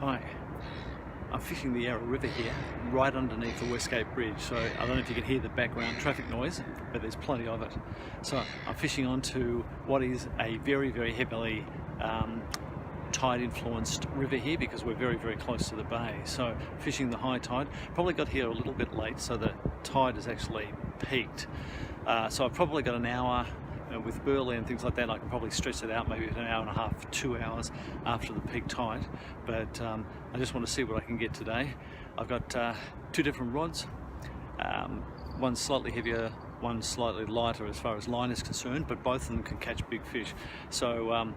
Hi, I'm fishing the Yarra River here, right underneath the Westgate bridge. So I don't know if you can hear the background traffic noise, but there's plenty of it. So I'm fishing onto what is a very, very heavily tide influenced river here because we're very, very close to the bay. So fishing the high tide, probably got here a little bit late, so the tide has actually peaked. So I've probably got an hour with burley and things like that. I can probably stretch it out maybe an hour and a half, 2 hours after the peak tide. But I just want to see what I can get today. I've got two different rods. One slightly heavier, one slightly lighter as far as line is concerned, but both of them can catch big fish. So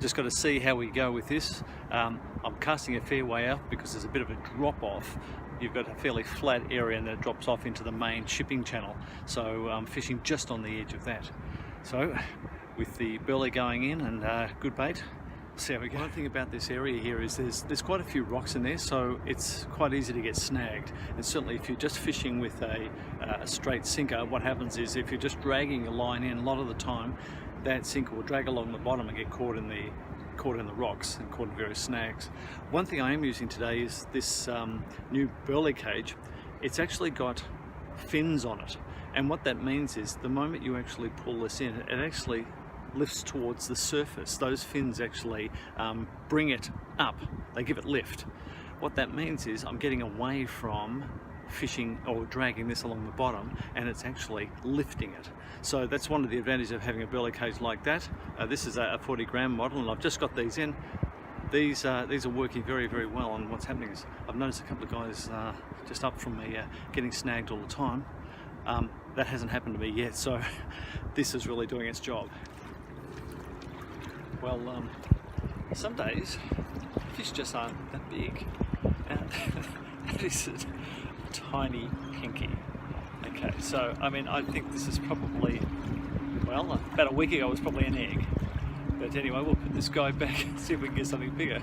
just got to see how we go with this. I'm casting a fair way out because there's a bit of a drop off. You've got a fairly flat area and then it drops off into the main shipping channel. So I'm fishing just on the edge of that. So with the burley going in and good bait, see how we go. One thing about this area here is there's quite a few rocks in there, so it's quite easy to get snagged. And certainly if you're just fishing with a straight sinker, what happens is if you're just dragging a line in, a lot of the time that sinker will drag along the bottom and get caught in the rocks and caught in various snags. One thing I am using today is this new burley cage. It's actually got fins on it, and what that means is the moment you actually pull this in, it actually lifts towards the surface. Those fins actually bring it up, they give it lift. What that means is I'm getting away from fishing or dragging this along the bottom, and it's actually lifting it. So that's one of the advantages of having a burley cage like that. This is a 40 gram model, and I've just got these in. These are working very, very well, and what's happening is I've noticed a couple of guys just up from me getting snagged all the time. That hasn't happened to me yet, so this is really doing its job. Well, some days fish just aren't that big. That is a tiny pinky. Okay, so I mean, I think this is probably, well, about a week ago it was probably an egg. But anyway, we'll put this guy back and see if we can get something bigger.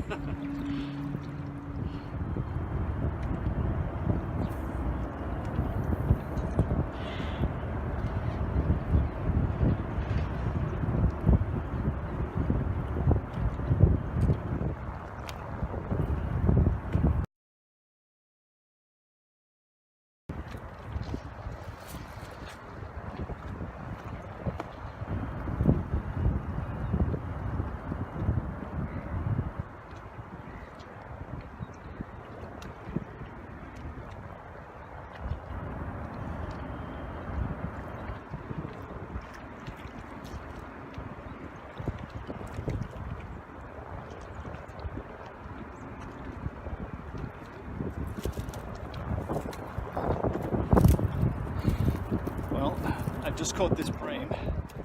I've just caught this bream,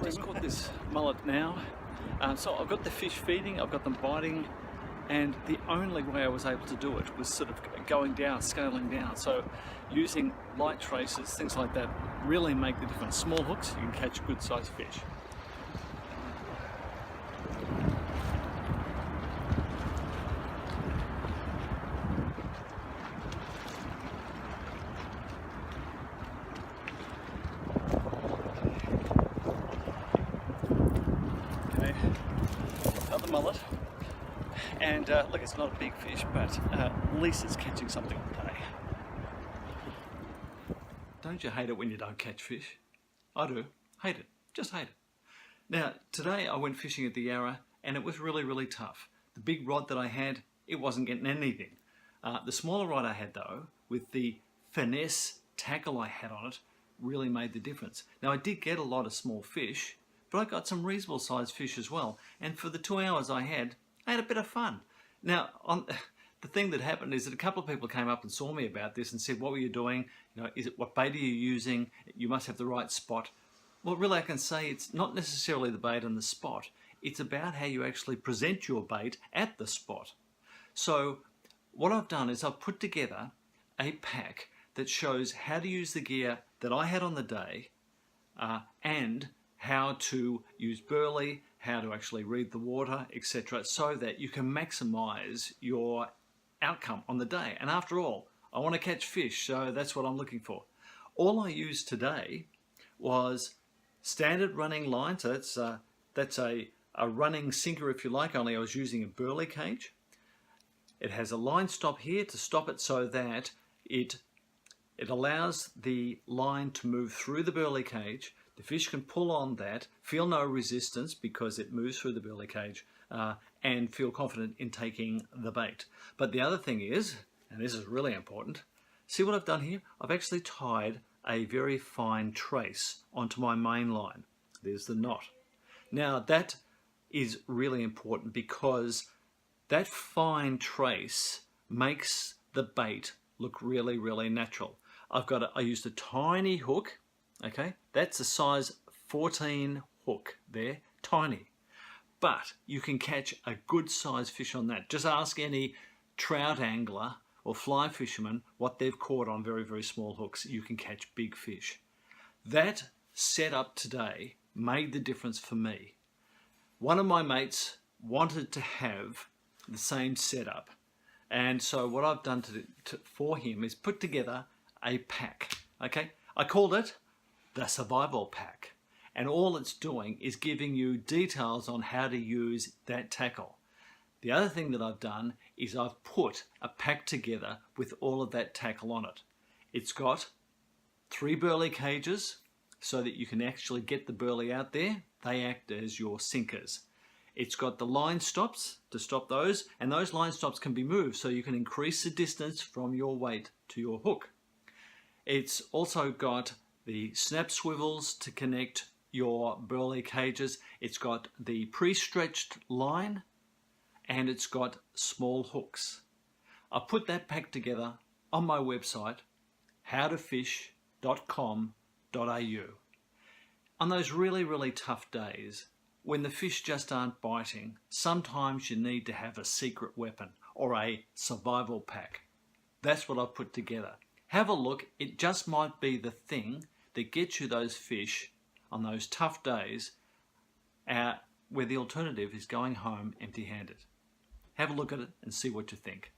just caught this mullet now. So I've got the fish feeding, I've got them biting, and the only way I was able to do it was sort of going down, scaling down. So using light traces, things like that, really make the difference. Small hooks, you can catch good sized fish. Another mullet, and look, it's not a big fish, but at least it's catching something today. Don't you hate it when you don't catch fish? I do. Hate it. Just hate it. Now, today I went fishing at the Yarra and it was really, really tough. The big rod that I had, it wasn't getting anything. The smaller rod I had though, with the finesse tackle I had on it, really made the difference. Now, I did get a lot of small fish, but I got some reasonable sized fish as well. And for the 2 hours I had a bit of fun. Now, the thing that happened is that a couple of people came up and saw me about this and said, what were you doing? You know, what bait are you using? You must have the right spot. Well, really I can say it's not necessarily the bait and the spot. It's about how you actually present your bait at the spot. So what I've done is I've put together a pack that shows how to use the gear that I had on the day and how to use burley, how to actually read the water, etc., so that you can maximize your outcome on the day. And after all, I want to catch fish, so that's what I'm looking for. All I used today was standard running line, so that's a running sinker if you like, only I was using a burley cage. It has a line stop here to stop it so that it allows the line to move through the burley cage. The fish can pull on that, feel no resistance because it moves through the burley cage, and feel confident in taking the bait. But the other thing is, and this is really important, see what I've done here? I've actually tied a very fine trace onto my main line. There's the knot. Now that is really important because that fine trace makes the bait look really, really natural. I used a tiny hook, okay? That's a size 14 hook there, tiny. But you can catch a good size fish on that. Just ask any trout angler or fly fisherman what they've caught on very, very small hooks. You can catch big fish. That setup today made the difference for me. One of my mates wanted to have the same setup. And so what I've done for him is put together a pack, okay? I called it the Survival Pack. And all it's doing is giving you details on how to use that tackle. The other thing that I've done is I've put a pack together with all of that tackle on it. It's got 3 burley cages so that you can actually get the burley out there. They act as your sinkers. It's got the line stops to stop those, and those line stops can be moved so you can increase the distance from your weight to your hook. It's also got the snap swivels to connect your burley cages. It's got the pre-stretched line, and it's got small hooks. I put that pack together on my website, howtofish.com.au. On those really, really tough days, when the fish just aren't biting, sometimes you need to have a secret weapon or a survival pack. That's what I've put together. Have a look. It just might be the thing that gets you those fish on those tough days where the alternative is going home empty-handed. Have a look at it and see what you think.